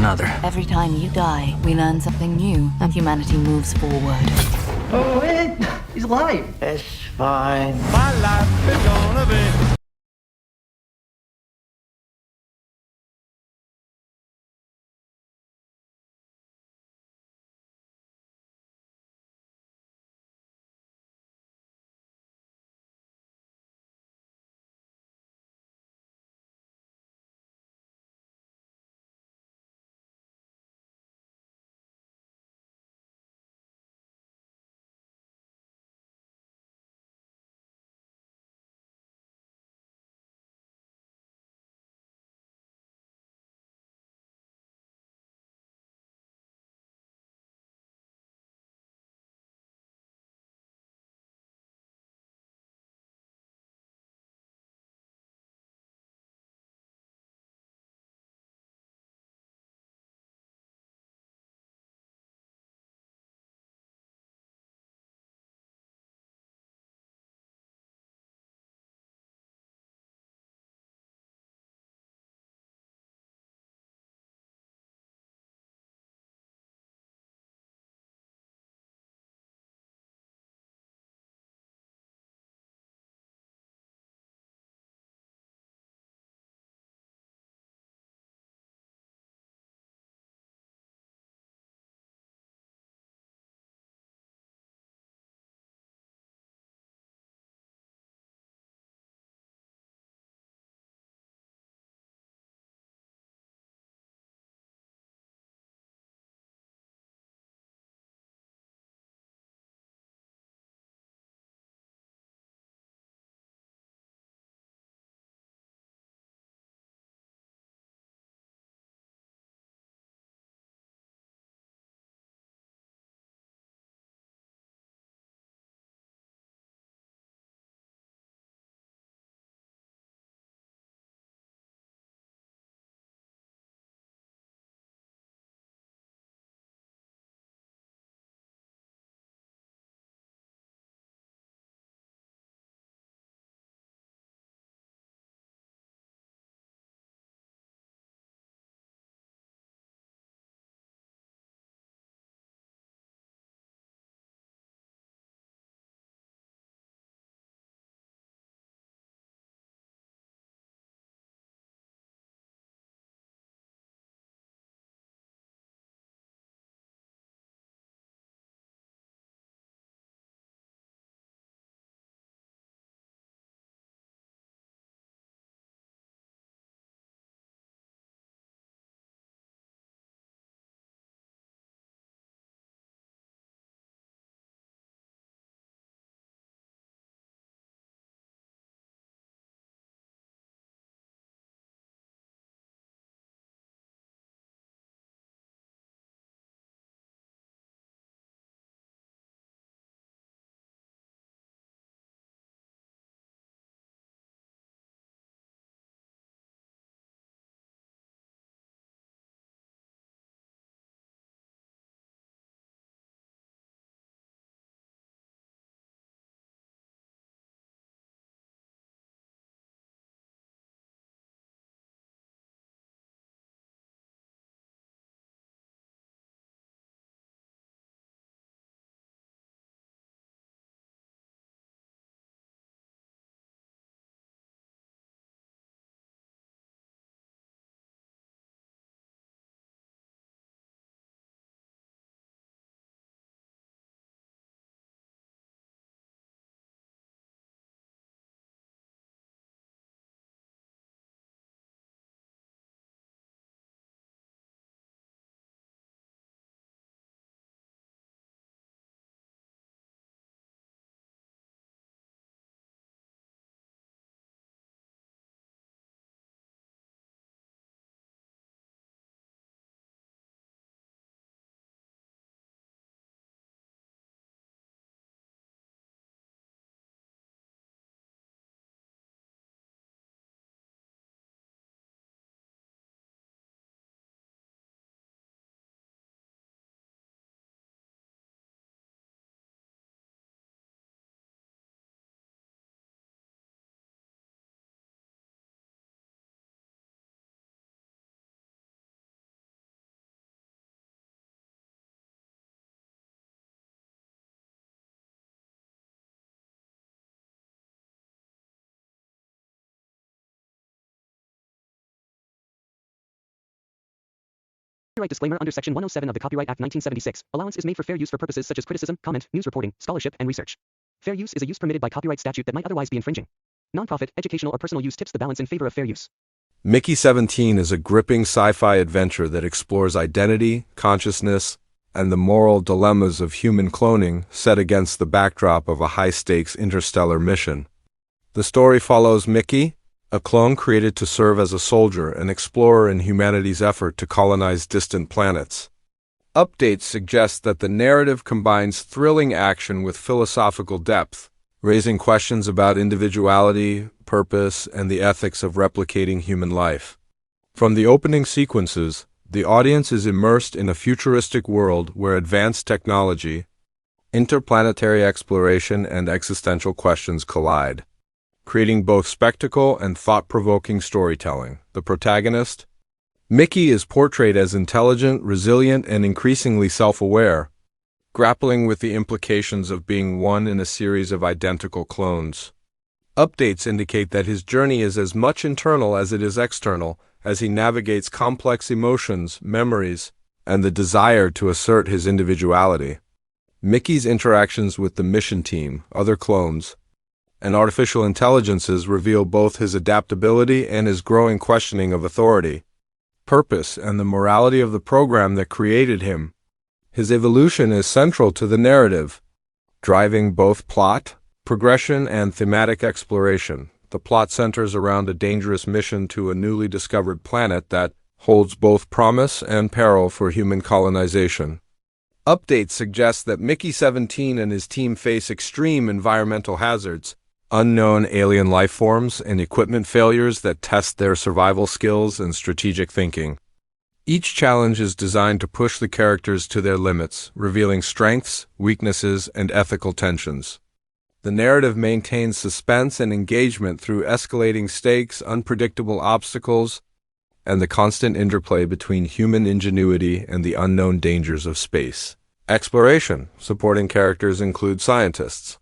another. Every time you die, we learn something new, and humanity moves forward. Oh, wait! He's alive! It's fine. My life is gonna be Copyright disclaimer under Section 107 of the Copyright Act 1976. Allowance is made for fair use for purposes such as criticism, comment, news reporting, scholarship, and research. Fair use is a use permitted by copyright statute that might otherwise be infringing. Nonprofit, educational, or personal use tips the balance in favor of fair use. Mickey 17 is a gripping sci-fi adventure that explores identity, consciousness, and the moral dilemmas of human cloning set against the backdrop of a high-stakes interstellar mission. The story follows Mickey, a clone created to serve as a soldier and explorer in humanity's effort to colonize distant planets. Updates suggest that the narrative combines thrilling action with philosophical depth, raising questions about individuality, purpose, and the ethics of replicating human life. From the opening sequences, the audience is immersed in a futuristic world where advanced technology, interplanetary exploration, and existential questions collide, creating both spectacle and thought-provoking storytelling. The protagonist, Mickey, is portrayed as intelligent, resilient, and increasingly self-aware, grappling with the implications of being one in a series of identical clones. Updates indicate that his journey is as much internal as it is external, as he navigates complex emotions, memories, and the desire to assert his individuality. Mickey's interactions with the mission team, other clones, and artificial intelligences reveal both his adaptability and his growing questioning of authority, purpose, and the morality of the program that created him. His evolution is central to the narrative, driving both plot, progression, and thematic exploration. The plot centers around a dangerous mission to a newly discovered planet that holds both promise and peril for human colonization. Updates suggest that Mickey 17 and his team face extreme environmental hazards, unknown alien life forms, and equipment failures that test their survival skills and strategic thinking. Each challenge is designed to push the characters to their limits, revealing strengths, weaknesses, and ethical tensions. The narrative maintains suspense and engagement through escalating stakes, unpredictable obstacles, and the constant interplay between human ingenuity and the unknown dangers of space. Exploration. Supporting characters include scientists,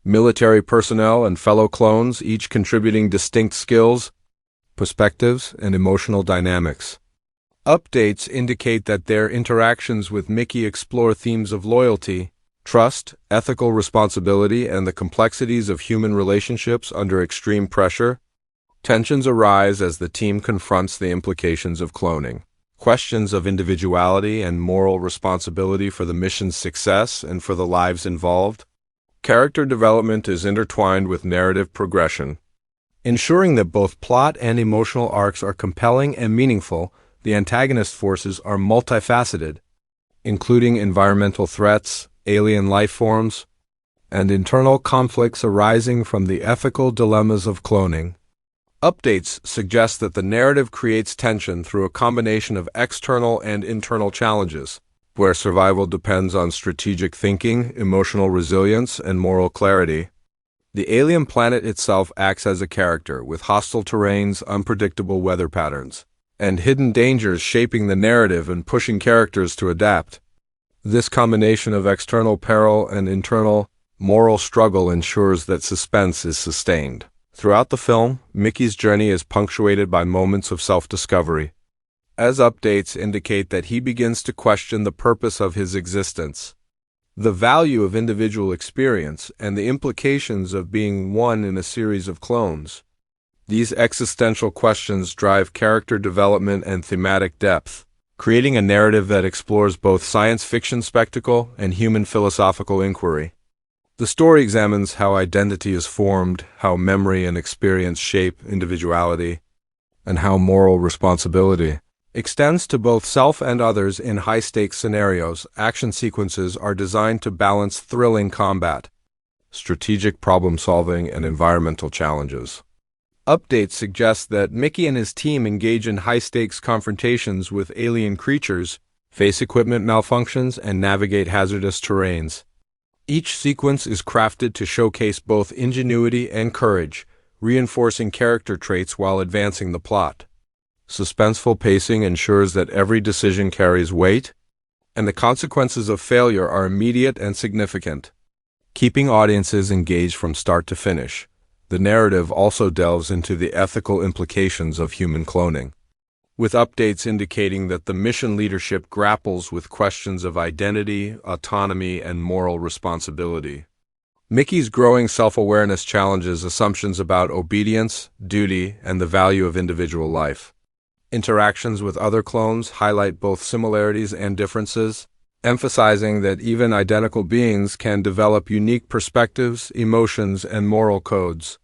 military personnel, and fellow clones, each contributing distinct skills, perspectives, and emotional dynamics. Updates indicate that their interactions with Mickey explore themes of loyalty, trust, ethical responsibility, and the complexities of human relationships under extreme pressure. Tensions arise as the team confronts the implications of cloning, questions of individuality and moral responsibility for the mission's success and for the lives involved. Character development is intertwined with narrative progression, ensuring that both plot and emotional arcs are compelling and meaningful. The antagonist forces are multifaceted, including environmental threats, alien life forms, and internal conflicts arising from the ethical dilemmas of cloning. Updates suggest that the narrative creates tension through a combination of external and internal challenges, where survival depends on strategic thinking, emotional resilience, and moral clarity. The alien planet itself acts as a character, with hostile terrains, unpredictable weather patterns, and hidden dangers shaping the narrative and pushing characters to adapt. This combination of external peril and internal moral struggle ensures that suspense is sustained. Throughout the film, Mickey's journey is punctuated by moments of self-discovery, as updates indicate that he begins to question the purpose of his existence, the value of individual experience, and the implications of being one in a series of clones. These existential questions drive character development and thematic depth, creating a narrative that explores both science fiction spectacle and human philosophical inquiry. The story examines how identity is formed, how memory and experience shape individuality, and how moral responsibility extends to both self and others in high-stakes scenarios. Action sequences are designed to balance thrilling combat, strategic problem-solving, and environmental challenges. Updates suggest that Mickey and his team engage in high-stakes confrontations with alien creatures, face equipment malfunctions, and navigate hazardous terrains. Each sequence is crafted to showcase both ingenuity and courage, reinforcing character traits while advancing the plot. Suspenseful pacing ensures that every decision carries weight, and the consequences of failure are immediate and significant, keeping audiences engaged from start to finish. The narrative also delves into the ethical implications of human cloning, with updates indicating that the mission leadership grapples with questions of identity, autonomy, and moral responsibility. Mickey's growing self-awareness challenges assumptions about obedience, duty, and the value of individual life. Interactions with other clones highlight both similarities and differences, emphasizing that even identical beings can develop unique perspectives, emotions, and moral codes.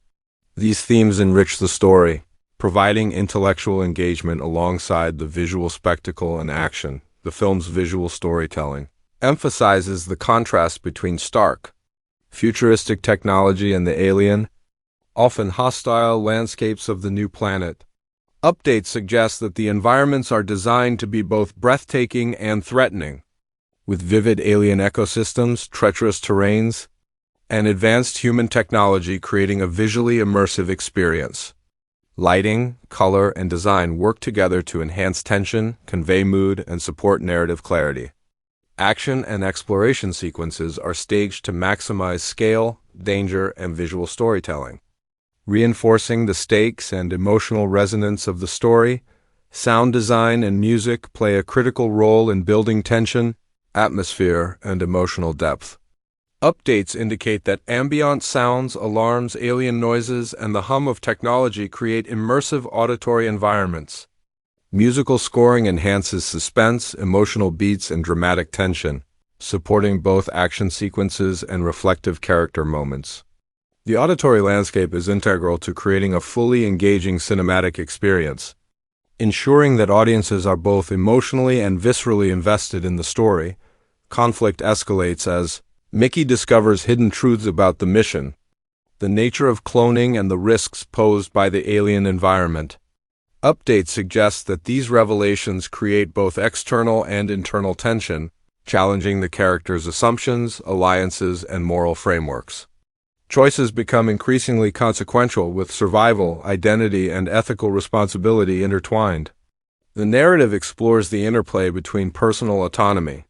These themes enrich the story, providing intellectual engagement alongside the visual spectacle and action. The film's visual storytelling emphasizes the contrast between stark, futuristic technology and the alien, often hostile landscapes of the new planet. Updates suggest that the environments are designed to be both breathtaking and threatening, with vivid alien ecosystems, treacherous terrains, and advanced human technology creating a visually immersive experience. Lighting, color, and design work together to enhance tension, convey mood, and support narrative clarity. Action and exploration sequences are staged to maximize scale, danger, and visual storytelling. Reinforcing the stakes and emotional resonance of the story, sound design and music play a critical role in building tension, atmosphere, and emotional depth. Updates indicate that ambient sounds, alarms, alien noises, and the hum of technology create immersive auditory environments. Musical scoring enhances suspense, emotional beats, and dramatic tension, supporting both action sequences and reflective character moments. The auditory landscape is integral to creating a fully engaging cinematic experience, ensuring that audiences are both emotionally and viscerally invested in the story. Conflict escalates as Mickey discovers hidden truths about the mission, the nature of cloning, and the risks posed by the alien environment. Updates suggest that these revelations create both external and internal tension, challenging the character's assumptions, alliances, and moral frameworks. Choices become increasingly consequential, with survival, identity, and ethical responsibility intertwined. The narrative explores the interplay between personal autonomy,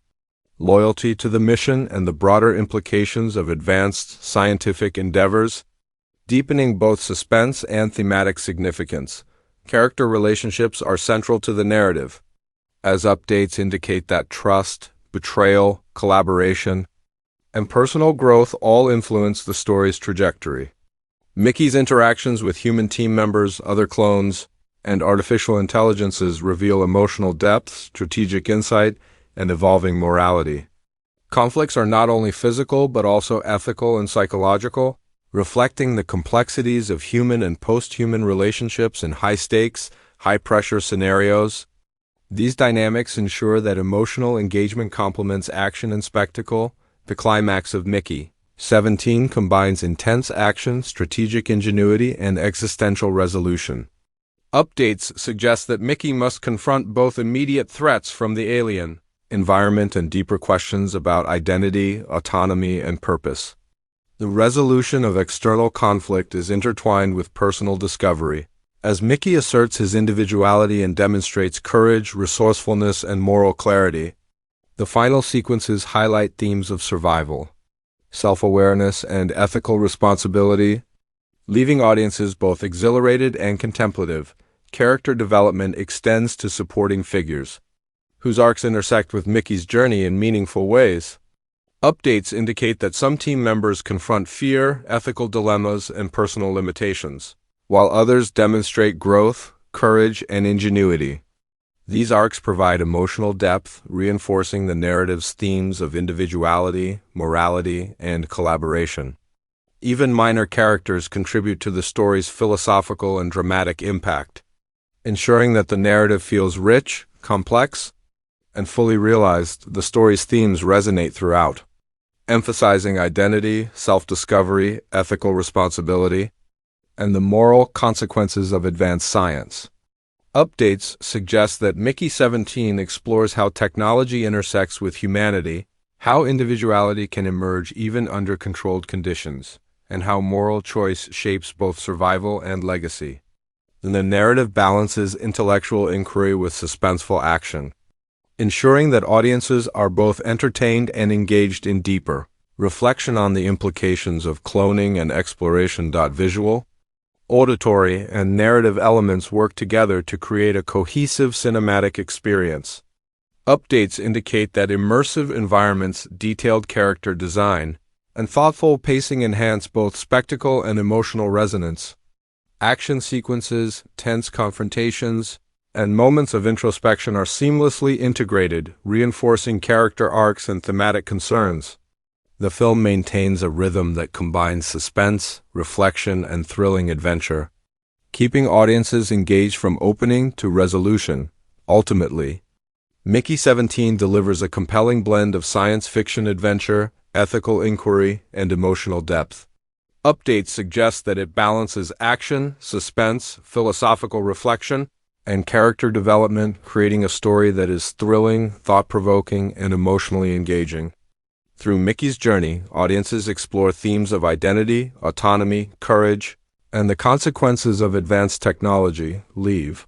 loyalty to the mission, and the broader implications of advanced scientific endeavors, deepening both suspense and thematic significance. Character relationships are central to the narrative, as updates indicate that trust, betrayal, collaboration, and personal growth all influence the story's trajectory. Mickey's interactions with human team members, other clones, and artificial intelligences reveal emotional depth, strategic insight, and evolving morality. Conflicts are not only physical but also ethical and psychological, reflecting the complexities of human and post-human relationships in high-stakes, high-pressure scenarios. These dynamics ensure that emotional engagement complements action and spectacle. The climax of Mickey 17 combines intense action, strategic ingenuity, and existential resolution. Updates suggest that Mickey must confront both immediate threats from the alien environment and deeper questions about identity, autonomy, and purpose. The resolution of external conflict is intertwined with personal discovery, as Mickey asserts his individuality and demonstrates courage, resourcefulness, and moral clarity. The final sequences highlight themes of survival, self-awareness, and ethical responsibility, leaving audiences both exhilarated and contemplative. Character development extends to supporting figures, whose arcs intersect with Mickey's journey in meaningful ways. Updates indicate that some team members confront fear, ethical dilemmas, and personal limitations, while others demonstrate growth, courage, and ingenuity. These arcs provide emotional depth, reinforcing the narrative's themes of individuality, morality, and collaboration. Even minor characters contribute to the story's philosophical and dramatic impact, ensuring that the narrative feels rich, complex, and fully realized. The story's themes resonate throughout, emphasizing identity, self-discovery, ethical responsibility, and the moral consequences of advanced science. Updates suggest that Mickey 17 explores how technology intersects with humanity, how individuality can emerge even under controlled conditions, and how moral choice shapes both survival and legacy. The narrative balances intellectual inquiry with suspenseful action, ensuring that audiences are both entertained and engaged in deeper reflection on the implications of cloning and exploration. Visual auditory, and narrative elements work together to create a cohesive cinematic experience. Updates indicate that immersive environments, detailed character design, and thoughtful pacing enhance both spectacle and emotional resonance. Action sequences, tense confrontations, and moments of introspection are seamlessly integrated, reinforcing character arcs and thematic concerns. The film maintains a rhythm that combines suspense, reflection, and thrilling adventure, keeping audiences engaged from opening to resolution. Ultimately, Mickey 17 delivers a compelling blend of science fiction adventure, ethical inquiry, and emotional depth. Updates suggest that it balances action, suspense, philosophical reflection, and character development, creating a story that is thrilling, thought-provoking, and emotionally engaging. Through Mickey's journey, audiences explore themes of identity, autonomy, courage, and the consequences of advanced technology. Leave.